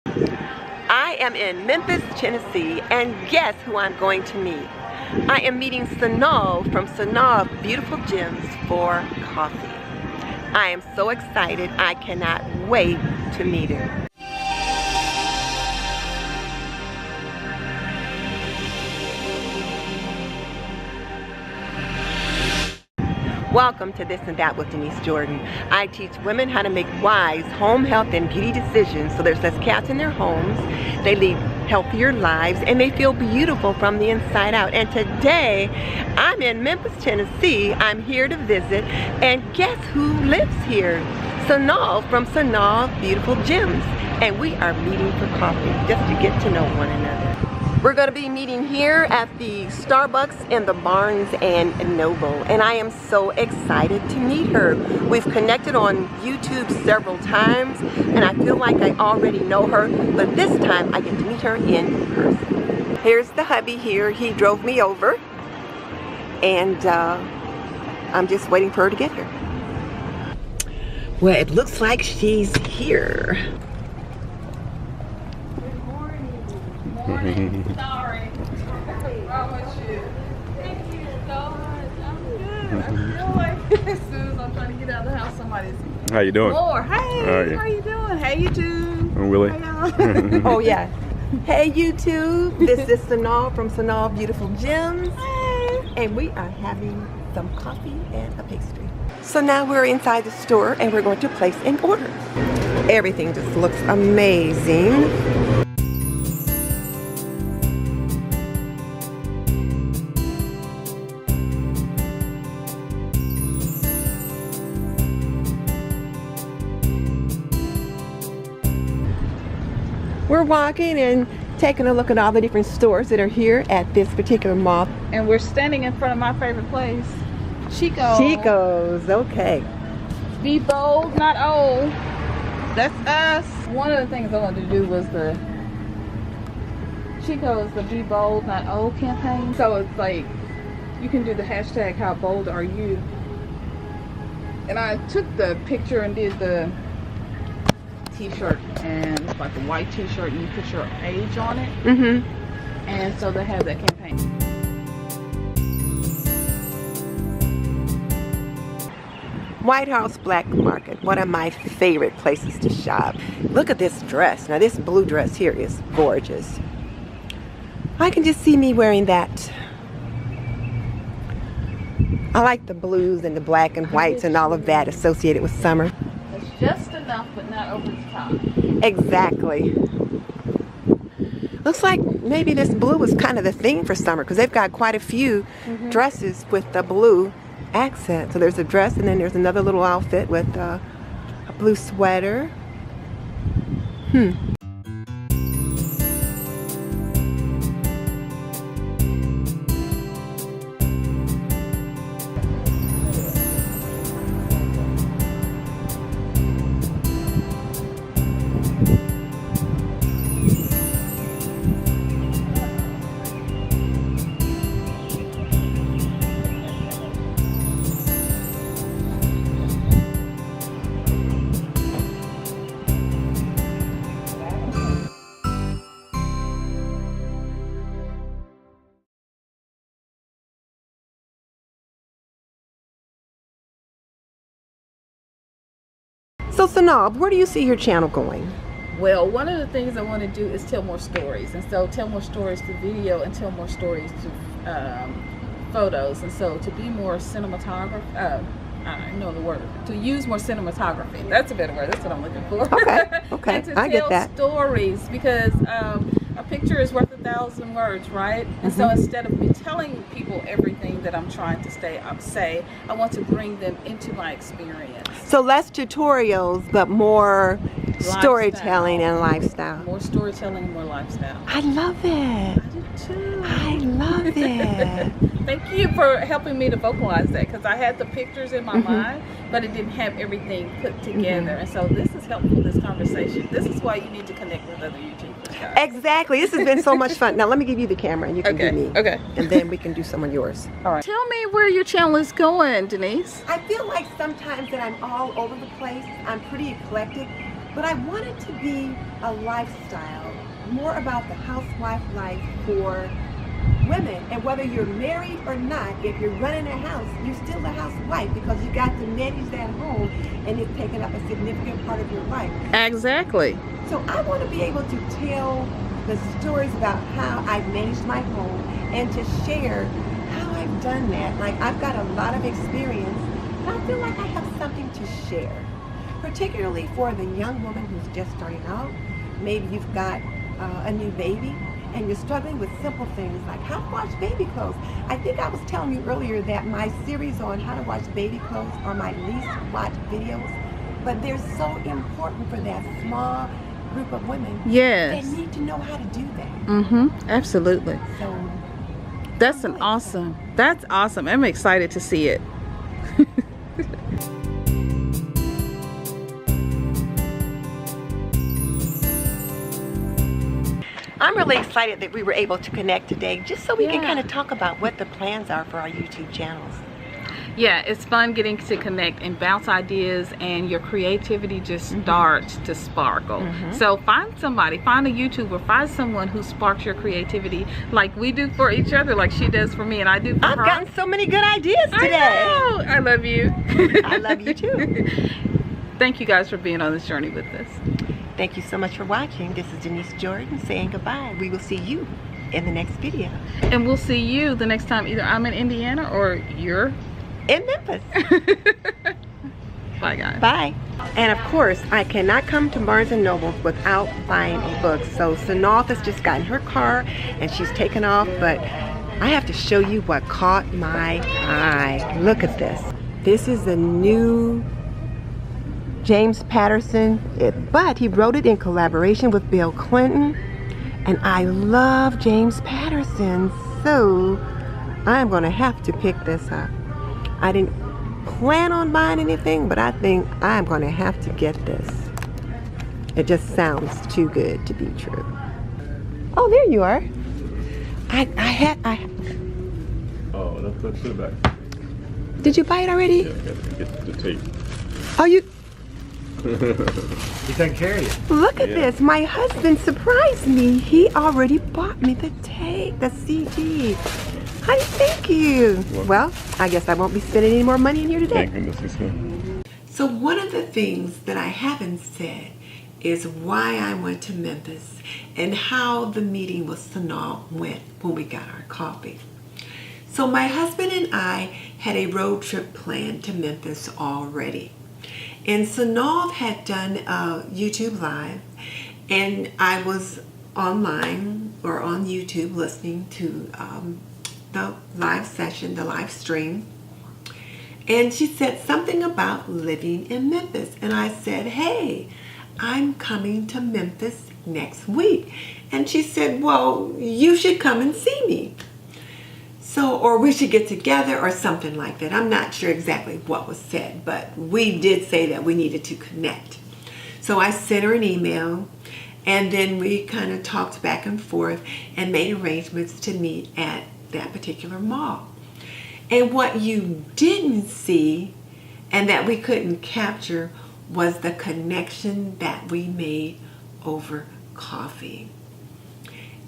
I am in Memphis, Tennessee, and guess who I'm going to meet? I am meeting Synolve from Synolve Beautiful Gems for coffee. I am so excited. I cannot wait to meet her. Welcome to This and That with Denise Jordan. I teach women how to make wise home health and beauty decisions so there's less cats in their homes, they lead healthier lives, and they feel beautiful from the inside out. And today, I'm in Memphis, Tennessee. I'm here to visit, and guess who lives here? Synolve from Synolve Beautiful Gems. And we are meeting for coffee just to get to know one another. We're going to be meeting here at the Starbucks in the Barnes and Noble, and I am so excited to meet her. We've connected on YouTube several times, and I feel like I already know her, but this time I get to meet her in person. Here's the hubby here. He drove me over, and I'm just waiting for her to get here. Well, it looks like she's here. Sorry. Wrong with you. Thank you so much. I'm good. I feel like as soon as I'm trying to get out of the house, somebody's How you doing? more. Hey, how you doing? Hey, YouTube. I'm Willie. Hey, Oh yeah. Hey YouTube, this is Synolve from Synolve Beautiful Gems. Hey. And we are having some coffee and a pastry. So now we're inside the store and we're going to place an order. Everything just looks amazing. We're walking and taking a look at all the different stores that are here at this particular mall. And we're standing in front of my favorite place, Chico. Chico's, okay. Be bold, not old. That's us. One of the things I wanted to do was the Chico's the Be Bold, Not Old campaign. So it's like you can do the hashtag how bold are you. And I took the picture and did the t-shirt, and it's like a white t-shirt and you put your age on it. And so they have that campaign. White House Black Market, one of my favorite places to shop. Look at this dress. Now this blue dress here is gorgeous. I can just see me wearing that. I like the blues and the black and whites and all of that associated with summer. It's just enough but not over the top. Exactly. Looks like maybe this blue is kind of the theme for summer because they've got quite a few dresses with the blue accent. So there's a dress and then there's another little outfit with a blue sweater. So Synolve, where do you see your channel going? Well, one of the things I want to do is tell more stories, and so tell more stories to video and tell more stories to photos, and so to be more cinematographer. I know the word. To use more cinematography. That's a better word. That's what I'm looking for. Okay. Okay. And to I get tell that. stories, because a picture is worth 1,000 words, right? And so instead of me telling people everything that I'm trying to say, I want to bring them into my experience. So less tutorials, but more storytelling and lifestyle. More storytelling and more lifestyle. I love it. I do too. I love it. Thank you for helping me to vocalize that, because I had the pictures in my mind, but it didn't have everything put together. And so this is helpful, this conversation. This is why you need to connect with other YouTubers, guys. Exactly. This has been so much fun. Now let me give you the camera and you can do me. Okay. And then we can do some of yours. All right. Tell me where your channel is going, Denise. I feel like sometimes that I'm all over the place. I'm pretty eclectic. but I want it to be a lifestyle, more about the housewife life for women. And whether you're married or not, if you're running a house, you're still a housewife because you got to manage that home, and it's taken up a significant part of your life. Exactly. So I want to be able to tell the stories about how I've managed my home and to share how I've done that. Like, I've got a lot of experience, and I feel like I have something to share, particularly for the young woman who's just starting out. Maybe you've got a new baby and you're struggling with simple things like how to wash baby clothes. I think I was telling you earlier that my series on how to wash baby clothes are my least watched videos, but they're so important for that small group of women. Yes. They need to know how to do that. Mm-hmm. Absolutely. So that's awesome. That's awesome. I'm excited to see it. I'm really excited that we were able to connect today, just so we can kind of talk about what the plans are for our YouTube channels. Yeah, it's fun getting to connect and bounce ideas, and your creativity just starts to sparkle. So find somebody, find a YouTuber, find someone who sparks your creativity like we do for each other, like she does for me and I do for her. I've gotten so many good ideas today. I know. I love you. I love you too. Thank you guys for being on this journey with us. Thank you so much for watching. This is Denise Jordan saying goodbye. We will see you in the next video. And we'll see you the next time either I'm in Indiana or you're in Memphis. Bye, guys. Bye. And of course, I cannot come to Barnes & Noble without buying a book. So Synolve has just gotten her car and she's taken off, but I have to show you what caught my eye. Look at this. This is the new James Patterson, but he wrote it in collaboration with Bill Clinton, and I love James Patterson, so I'm going to have to pick this up. I didn't plan on buying anything, but I think I'm going to have to get this. It just sounds too good to be true. Oh, there you are. Oh, let's put it back. Did you buy it already? Yeah, I gotta get the tape. Oh, you... He's taking care of you. Look at this. My husband surprised me. He already bought me the tape, the CD. Honey, thank you. Well, I guess I won't be spending any more money in here today. Thank goodness he's here. So one of the things that I haven't said is why I went to Memphis and how the meeting with Synolve went when we got our coffee. So my husband and I had a road trip planned to Memphis already. And Synolve had done a YouTube Live, and I was online or on YouTube listening to the live session, the live stream. And she said something about living in Memphis. And I said, hey, I'm coming to Memphis next week. And she said, well, you should come and see me. So, or we should get together or something like that. I'm not sure exactly what was said, but we did say that we needed to connect. So I sent her an email, and then we kind of talked back and forth and made arrangements to meet at that particular mall. And what you didn't see and that we couldn't capture was the connection that we made over coffee.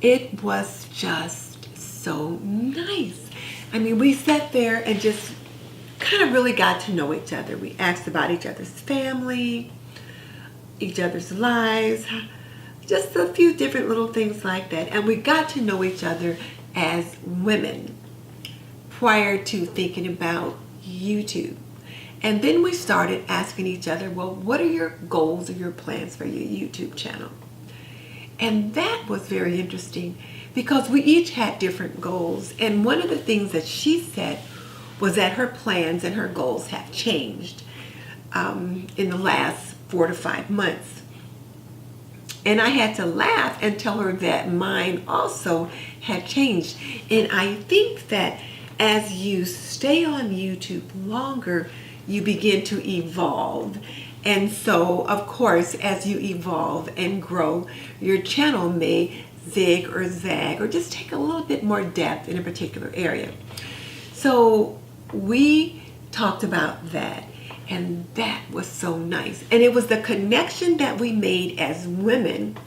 It was just so nice. I mean, we sat there and just kind of really got to know each other. We asked about each other's family, each other's lives, just a few different little things like that. And we got to know each other as women prior to thinking about YouTube. And then we started asking each other, well, what are your goals or your plans for your YouTube channel? And that was very interesting because we each had different goals. And one of the things that she said was that her plans and her goals have changed in the last 4 to 5 months. And I had to laugh and tell her that mine also had changed. And I think that as you stay on YouTube longer, you begin to evolve. And so, of course, as you evolve and grow, your channel may zig or zag or just take a little bit more depth in a particular area. So we talked about that. And that was so nice. And it was the connection that we made as women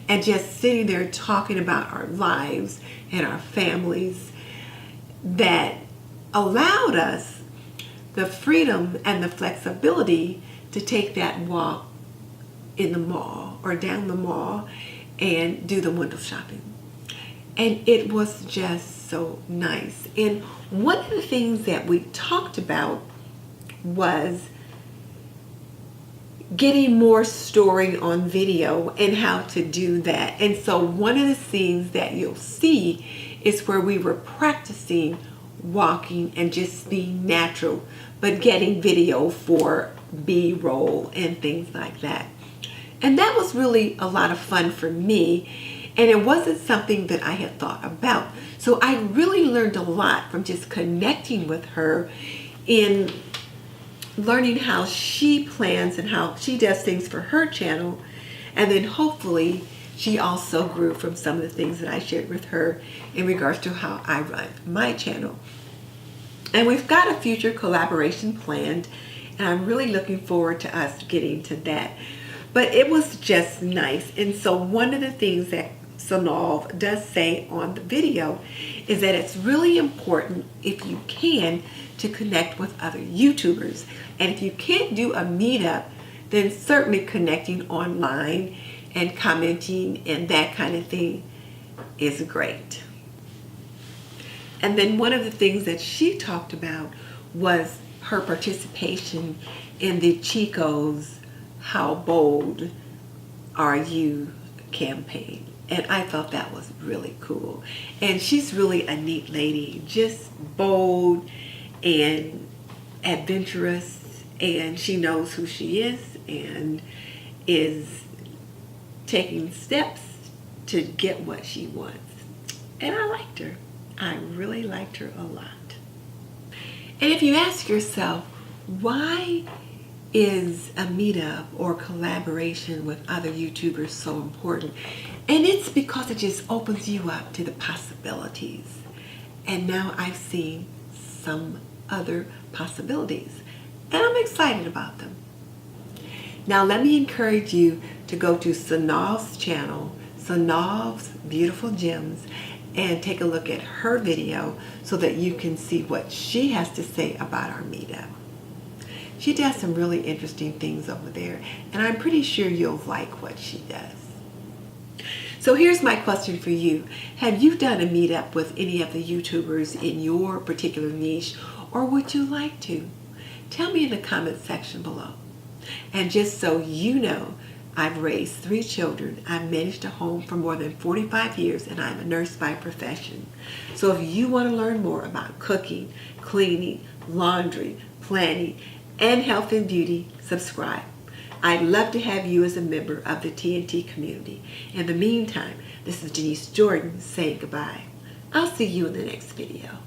and just sitting there talking about our lives and our families that allowed us the freedom and the flexibility to take that walk in the mall or down the mall and do the window shopping. And it was just so nice. And one of the things that we talked about was getting more story on video and how to do that. And so one of the things that you'll see is where we were practicing walking and just being natural, but getting video for B-roll and things like that. And that was really a lot of fun for me, and it wasn't something that I had thought about. So I really learned a lot from just connecting with her in learning how she plans and how she does things for her channel. And then hopefully she also grew from some of the things that I shared with her in regards to how I run my channel. And we've got a future collaboration planned, and I'm really looking forward to us getting to that. But it was just nice. And so one of the things that Synolve does say on the video is that it's really important, if you can, to connect with other YouTubers. And if you can't do a meetup, then certainly connecting online and commenting and that kind of thing is great. And then one of the things that she talked about was her participation in the Chico's How Bold Are You campaign. And I thought that was really cool. And she's really a neat lady, just bold and adventurous, and she knows who she is and is taking steps to get what she wants. And I liked her. I really liked her a lot. And if you ask yourself, why is a meetup or collaboration with other YouTubers so important? And it's because it just opens you up to the possibilities. And now I've seen some other possibilities, and I'm excited about them. Now let me encourage you to go to Synolve's channel, Synolve's Beautiful Gems, and take a look at her video so that you can see what she has to say about our meetup. She does some really interesting things over there, and I'm pretty sure you'll like what she does. So here's my question for you. Have you done a meetup with any of the YouTubers in your particular niche, or would you like to? Tell me in the comment section below. And just so you know, I've raised 3 children. I've managed a home for more than 45 years, and I'm a nurse by profession. So if you want to learn more about cooking, cleaning, laundry, planning, and health and beauty, subscribe. I'd love to have you as a member of the TNT community. In the meantime, this is Denise Jordan saying goodbye. I'll see you in the next video.